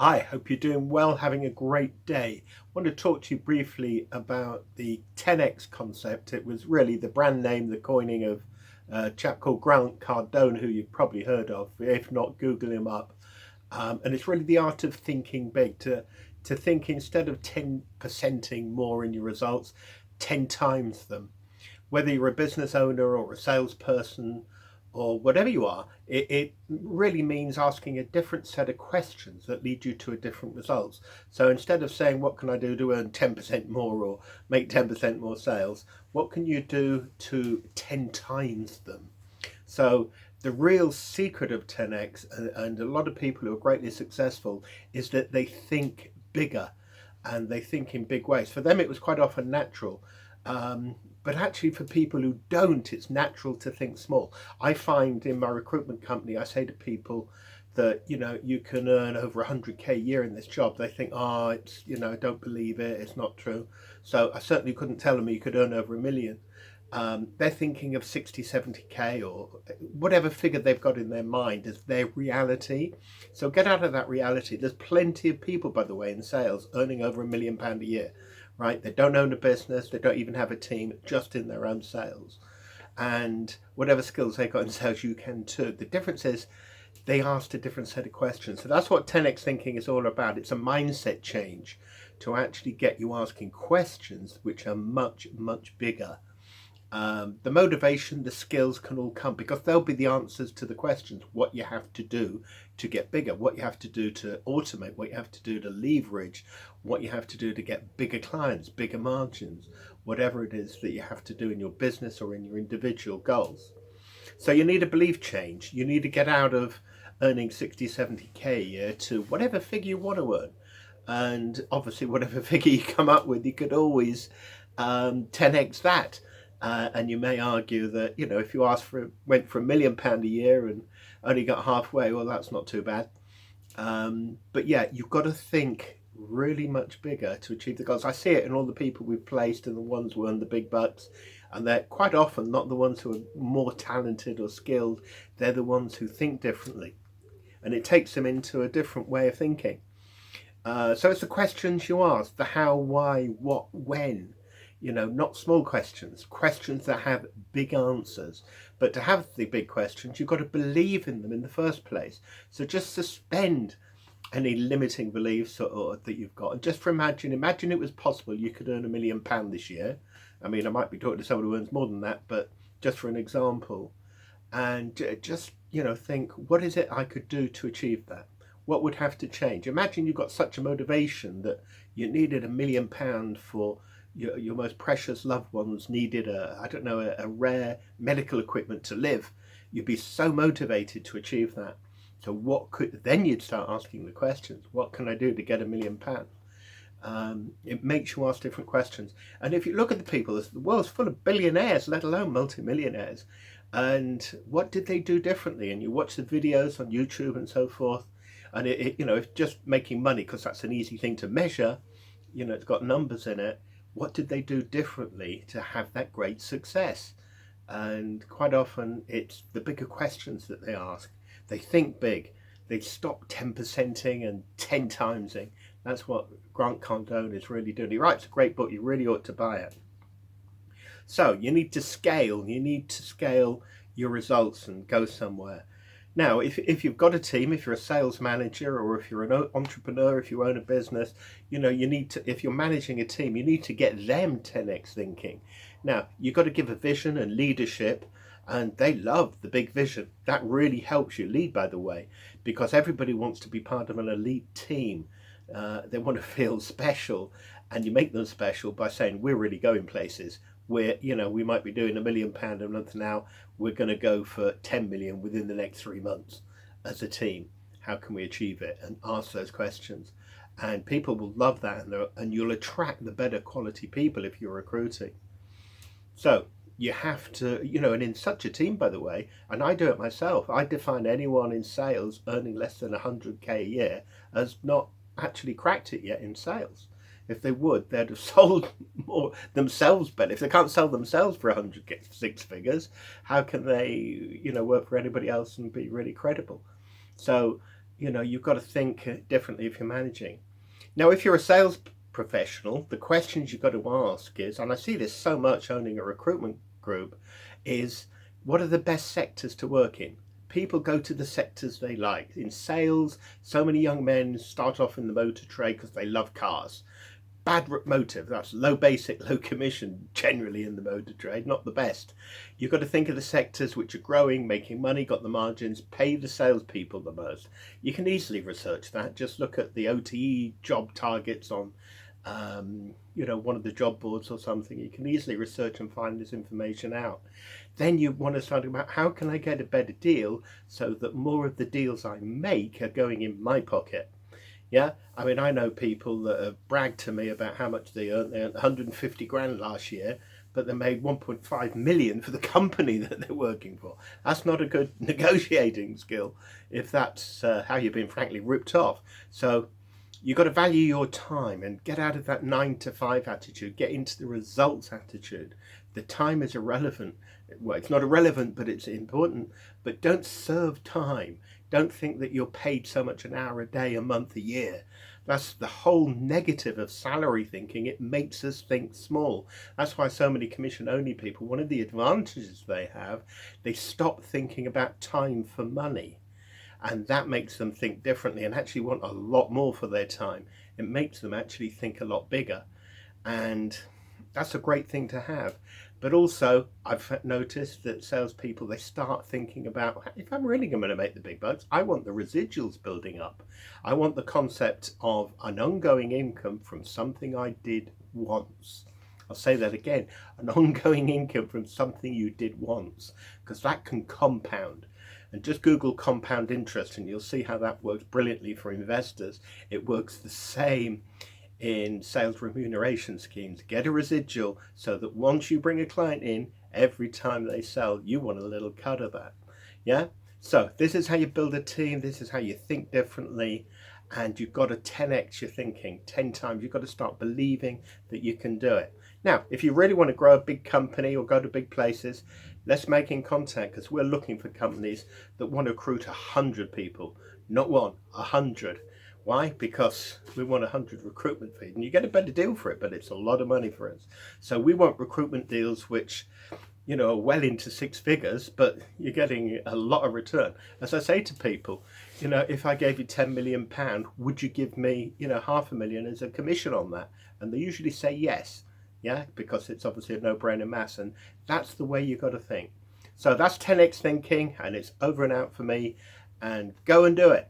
Hi, hope you're doing well, having a great day. I want to talk to you briefly about the 10x concept. It was really the brand name, the coining of a chap called Grant Cardone, who you've probably heard of. If not, Google him up. And it's really the art of thinking big, to think instead of 10%ing more in your results, 10 times them. Whether you're a business owner or a salesperson or whatever you are, it really means asking a different set of questions that lead you to a different results. So instead of saying, what can I do to earn 10% more or make 10% more sales, what can you do to 10 times them? So the real secret of 10x, and a lot of people who are greatly successful, is that they think bigger and they think in big ways. For them, it was quite often natural. But actually, for people who don't, it's natural to think small. I find in my recruitment company, I say to people that, you can earn over 100K a year in this job. They think, oh, it's, don't believe it, it's not true. So I certainly couldn't tell them you could earn over a million. They're thinking of 60, 70K or whatever figure they've got in their mind as their reality. So get out of that reality. There's plenty of people, by the way, in sales earning over £1 million a year, right? They don't own a business, they don't even have a team, just in their own sales. And whatever skills they've got in sales, you can too. The difference is they asked a different set of questions. So that's what 10x thinking is all about. It's a mindset change to actually get you asking questions which are much, much bigger. The motivation, the skills can all come because they'll be the answers to the questions. What you have to do to get bigger, what you have to do to automate, what you have to do to leverage, what you have to do to get bigger clients, bigger margins, whatever it is that you have to do in your business or in your individual goals. So you need a belief change. You need to get out of earning 60, 70K a year to whatever figure you want to earn. And obviously, whatever figure you come up with, you could always 10x that. And you may argue that, if you went for £1 million a year and only got halfway, well, that's not too bad. But yeah, you've got to think really much bigger to achieve the goals. I see it in all the people we've placed and the ones who earn the big bucks. And they're quite often not the ones who are more talented or skilled. They're the ones who think differently. And it takes them into a different way of thinking. So it's the questions you ask, the how, why, what, when. Not small questions, questions that have big answers. But to have the big questions, you've got to believe in them in the first place. So just suspend any limiting beliefs or that you've got. And just imagine it was possible you could earn £1 million this year. I mean, I might be talking to someone who earns more than that, but just for an example. And just, think, what is it I could do to achieve that? What would have to change? Imagine you got such a motivation that you needed £1 million for your most precious loved ones needed a rare medical equipment to live. You'd be so motivated to achieve that. So then you'd start asking the questions. What can I do to get £1 million? It makes you ask different questions. And if you look at the people, the world's full of billionaires, let alone multimillionaires. And what did they do differently? And you watch the videos on YouTube and so forth. And if just making money, because that's an easy thing to measure, it's got numbers in it. What did they do differently to have that great success? And quite often it's the bigger questions that they ask. They think big. They stop 10%ing and 10 timesing. That's what Grant Cardone is really doing. He writes a great book. You really ought to buy it. So you need to scale. You need to scale your results and go somewhere. Now, if you've got a team, if you're a sales manager or if you're an entrepreneur, if you own a business, you need to, if you're managing a team, you need to get them 10x thinking. Now, you've got to give a vision and leadership, and they love the big vision. That really helps you lead, by the way, because everybody wants to be part of an elite team. They want to feel special, and you make them special by saying, we're really going places. We might be doing £1 million a month now. We're going to go for 10 million within the next 3 months as a team. How can we achieve it? And ask those questions. And people will love that, and you'll attract the better quality people if you're recruiting. So you have to, and in such a team, by the way, and I do it myself, I define anyone in sales earning less than 100K a year as not actually cracked it yet in sales. If they would, they'd have sold more themselves better. If they can't sell themselves for 106 figures, how can they, work for anybody else and be really credible? So you've got to think differently if you're managing. Now, if you're a sales professional, the questions you've got to ask is, and I see this so much owning a recruitment group, is what are the best sectors to work in? People go to the sectors they like. In sales, so many young men start off in the motor trade because they love cars. Bad motive, that's low basic, low commission generally in the motor trade, not the best. You've got to think of the sectors which are growing, making money, got the margins, pay the salespeople the most. You can easily research that. Just look at the OTE job targets on one of the job boards or something. You can easily research and find this information out. Then you want to start about how can I get a better deal so that more of the deals I make are going in my pocket. Yeah, I mean, I know people that have bragged to me about how much they earned. They earned 150 grand last year, but they made 1.5 million for the company that they're working for. That's not a good negotiating skill if that's how you've been frankly ripped off. So you've got to value your time and get out of that 9 to 5 attitude, get into the results attitude. The time is irrelevant. Well, it's not irrelevant, but it's important. But don't serve time. Don't think that you're paid so much an hour a day, a month, a year. That's the whole negative of salary thinking. It makes us think small. That's why so many commission-only people, one of the advantages they have, they stop thinking about time for money. And that makes them think differently and actually want a lot more for their time. It makes them actually think a lot bigger. And that's a great thing to have. But also, I've noticed that salespeople, they start thinking about, if I'm really going to make the big bucks, I want the residuals building up. I want the concept of an ongoing income from something I did once. I'll say that again, an ongoing income from something you did once, because that can compound. And just Google compound interest and you'll see how that works brilliantly for investors. It works the same in sales remuneration schemes. Get a residual so that once you bring a client in, every time they sell, you want a little cut of that. Yeah? So this is how you build a team. This is how you think differently. And you've got to 10x your thinking 10 times. You've got to start believing that you can do it. Now, if you really want to grow a big company or go to big places, let's make in contact, because we're looking for companies that want to recruit 100 people, not 100. Why? Because we want 100 recruitment fees, and you get a better deal for it, but it's a lot of money for us. So we want recruitment deals which, are well into 6 figures, but you're getting a lot of return. As I say to people, if I gave you £10 million, would you give me, £500,000 as a commission on that? And they usually say yes. Yeah, because it's obviously a no-brainer mass, and that's the way you've got to think. So that's 10x thinking, and it's over and out for me, and go and do it.